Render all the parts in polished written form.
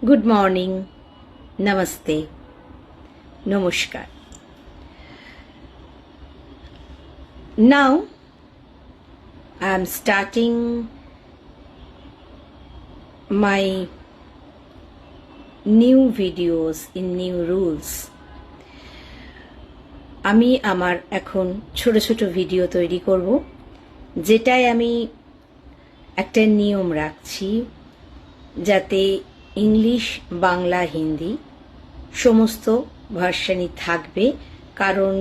Good morning, Namaste, Namaskar. Now I am starting my new videos in new rules. আমি আমার এখন ছোট ছোট ভিডিও তৈরি করব, যেটায় আমি একটা নিয়ম রাখছি যাতে ইংলিশ, বাংলা, হিন্দি সমস্ত ভার্সানই থাকবে। কারণ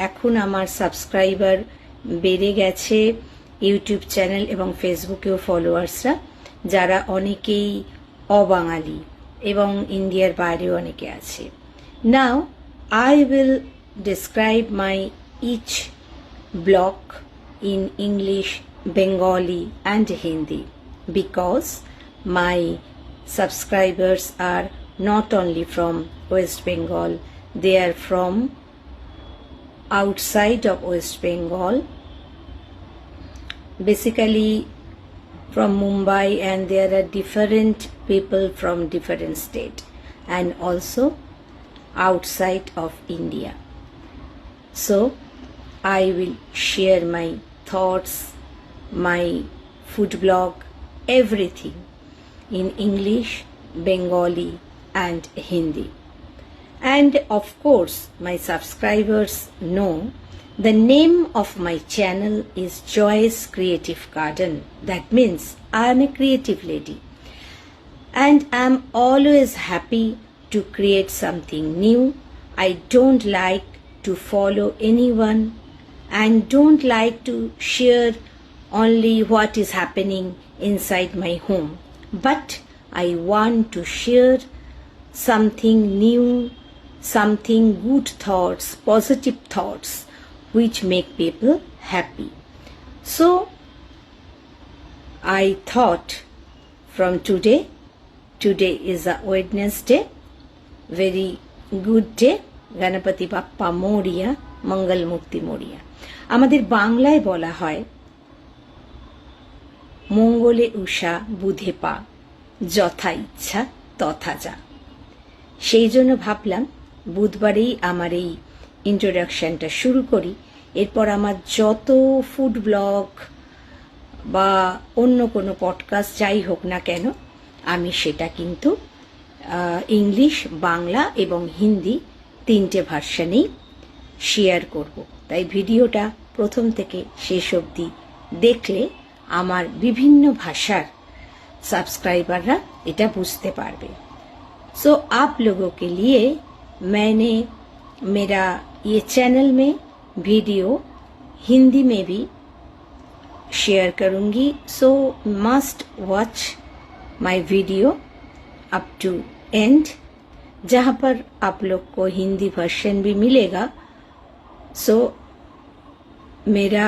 এখন আমার সাবস্ক্রাইবার বেড়ে গেছে ইউটিউব চ্যানেল এবং ফেসবুকেও ফলোয়ার্সরা, যারা অনেকেই অবাঙালি এবং ইন্ডিয়ার বাইরেও অনেকে আছে। নাও I will describe my each block in English, Bengali and Hindi because my subscribers are not only from West Bengal, they are from outside of West Bengal, basically from Mumbai, and there are different people from different state and also outside of India. So I will share my thoughts, my food blog, everything in English, Bengali and Hindi. And of course my subscribers know the name of my channel is Joy's Creative Garden. That means I am a creative lady and I am always happy to create something new. I don't like to follow anyone and don't like to share only what is happening inside my home, but I want to share something new, something good thoughts, positive thoughts which make people happy. So I thought from today is a Wednesday, very good day, Ganpati Bappa Morya, Mangal Murti Morya. আমাদের বাংলায় বলা হয় মঙ্গলে উষা বুধে পা, যথা ইচ্ছা তথা যা। সেই জন্য ভাবলাম বুধবারেই আমার এই ইন্ট্রোডাকশনটা শুরু করি। এরপর আমার যত ফুড ব্লগ বা অন্য কোনো পডকাস্ট যাই হোক না কেন, আমি সেটা কিন্তু ইংলিশ, বাংলা এবং হিন্দি তিনটে ভার্সানেই শেয়ার করব। তাই ভিডিওটা প্রথম থেকে শেষ অবধি দেখলে আমার বিভিন্ন ভাষার सब्सक्राइबरরা এটা বুঝতে পারবে। सो आप लोगों के लिए मैंने मेरा ये चैनल में वीडियो हिंदी में भी शेयर करूंगी। So must watch my video up to end, जहां पर आप लोग को हिंदी वर्जन भी मिलेगा। सो मेरा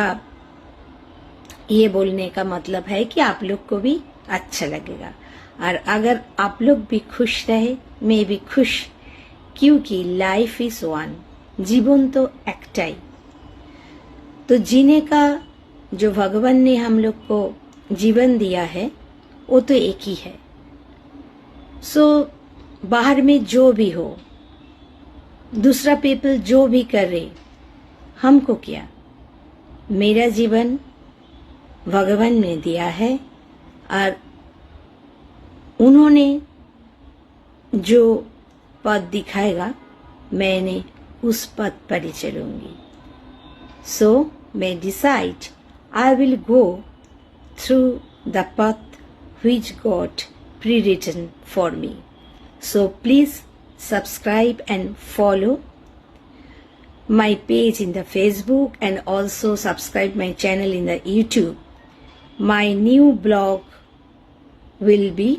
ये बोलने का मतलब है कि आप लोग को भी अच्छा लगेगा, और अगर आप लोग भी खुश रहे मैं भी खुश, क्योंकि लाइफ इज वन, जीवन तो एकटाई, तो जीने का जो भगवान ने हम लोग को जीवन दिया है वो तो एक ही है। सो बाहर में जो भी हो, दूसरा पीपल जो भी कर रहे, हमको क्या, मेरा जीवन भगवान ने दिया है और उन्होंने जो पथ दिखाएगा मैंने उस पथ पर ही चलूंगी। सो मैं decide I will go through the path which God pre-written for me. So please subscribe and follow my page in the Facebook and also subscribe my channel in the YouTube. My new blog will be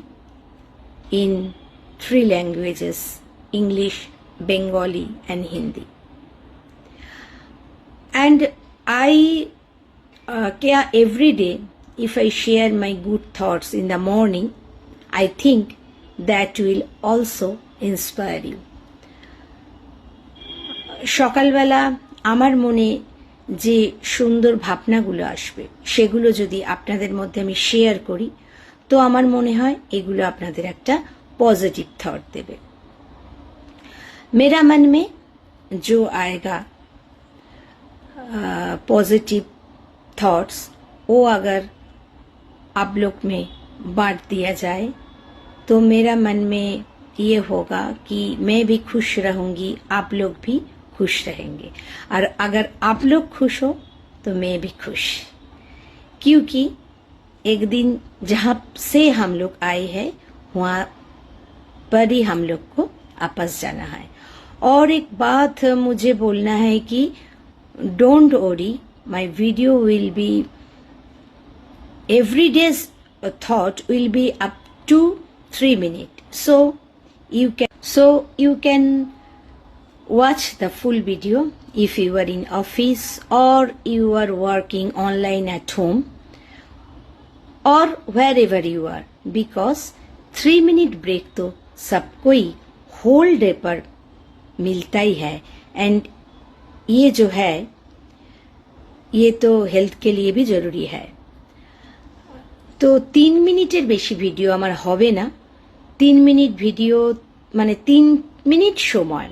in 3 languages, English, Bengali and Hindi. And I every day if I share my good thoughts in the morning, I think that will also inspire you. সকালবেলা আমার মনে যে সুন্দর ভাবনাগুলো আসবে সেগুলো যদি আপনাদের মধ্যে আমি শেয়ার করি, তো আমার মনে হয় এগুলো আপনাদের একটা पॉजिटिव थॉट देवे। मेरा मन में जो आएगा पॉजिटिव थॉट्स, वो अगर आप लोग में बांट दिया जाए तो मेरा मन में ये होगा कि मैं भी खुश रहूंगी, आप लोग भी खुश रहेंगे, और अगर आप लोग खुश हो तो मैं भी खुश, क्योंकि एक दिन जहां से हम लोग आए हैं वहां पर ही हम लोग को वापस जाना है। और एक बात मुझे बोलना है कि don't worry, my video will be every day's thought will be up to 3 minutes, so you can watch the full video if you are in office or you are working online at home or wherever you are, because 3 minute break तो सबको ही whole day पर मिलता ही है, and ये जो है ये तो हेल्थ के लिए भी जरूरी है। तो 3 মিনিটের বেশি ভিডিও আমার হবে না। 3 মিনিট ভিডিও মানে 3 মিনিট সময়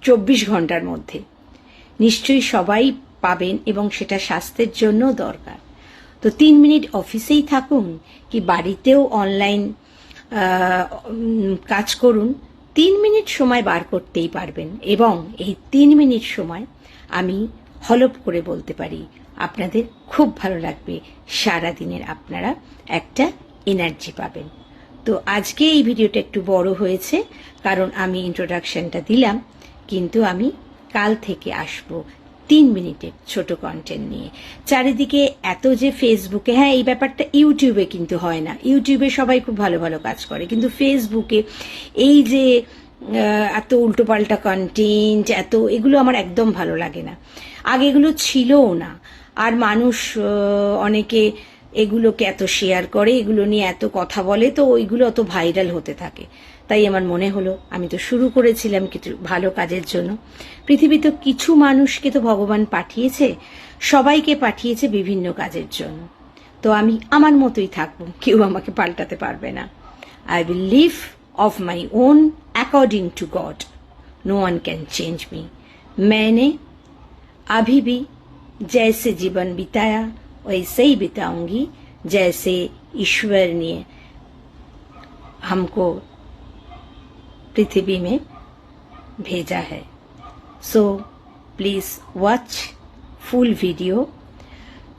24 ঘন্টার মধ্যে নিশ্চয়ই সবাই পাবেন, এবং সেটা স্বাস্থ্যের জন্য দরকার। তো 3 মিনিট অফিসেই থাকুন কি বাড়িতেও অনলাইন কাজ করুন, 3 মিনিট সময় বার করতেই পারবেন, এবং এই 3 মিনিট সময় আমি হলপ করে বলতে পারি আপনাদের খুব ভালো লাগবে, সারা দিনের আপনারা একটা এনার্জি পাবেন। তো আজকে এই ভিডিওটা একটু বড় হয়েছে কারণ আমি ইন্ট্রোডাকশনটা দিলাম, কিন্তু আমি কাল থেকে আসব 3 মিনিটের ছোট কন্টেন্ট নিয়ে। চারিদিকে এত যে ফেসবুকে, হ্যাঁ এই ব্যাপারটা ইউটিউবে কিন্তু হয় না, ইউটিউবে সবাই খুব ভালো ভালো কাজ করে, কিন্তু ফেসবুকে এই যে এত উল্টোপাল্টা কন্টেন্ট, এত এগুলো আমার একদম ভালো লাগে না। আগে এগুলো ছিলও না, আর মানুষ অনেকে এগুলোকে এত শেয়ার করে, এগুলো নিয়ে এত কথা বলে, তো ওইগুলো অত ভাইরাল হতে থাকে। তাই আমার মনে হলো, আমি তো শুরু করেছিলাম কিছু ভালো কাজের জন্য, পৃথিবীতে কিছু মানুষকে তো ভগবান পাঠিয়েছে, সবাইকে পাঠিয়েছে বিভিন্ন কাজের জন্য, তো আমি আমার মতোই থাকবো, কেউ আমাকে পাল্টাতে পারবে না। I will live of my own according to God. No one can change me. मैंने अभी भी जैसे जीवन बिताया वैसे ही बिताऊंगी जैसे ईश्वर ने हमको पृथ्वी में भेजा है। So please watch full video.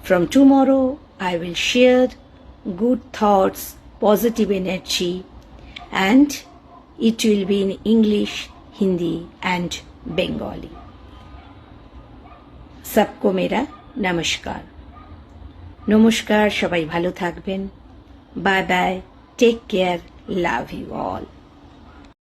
From tomorrow I will share good thoughts, positive energy, and it will be in English, Hindi and Bengali. सबको मेरा नमस्कार। নমস্কার, সবাই ভালো থাকবেন। Bye bye, take care, love you all.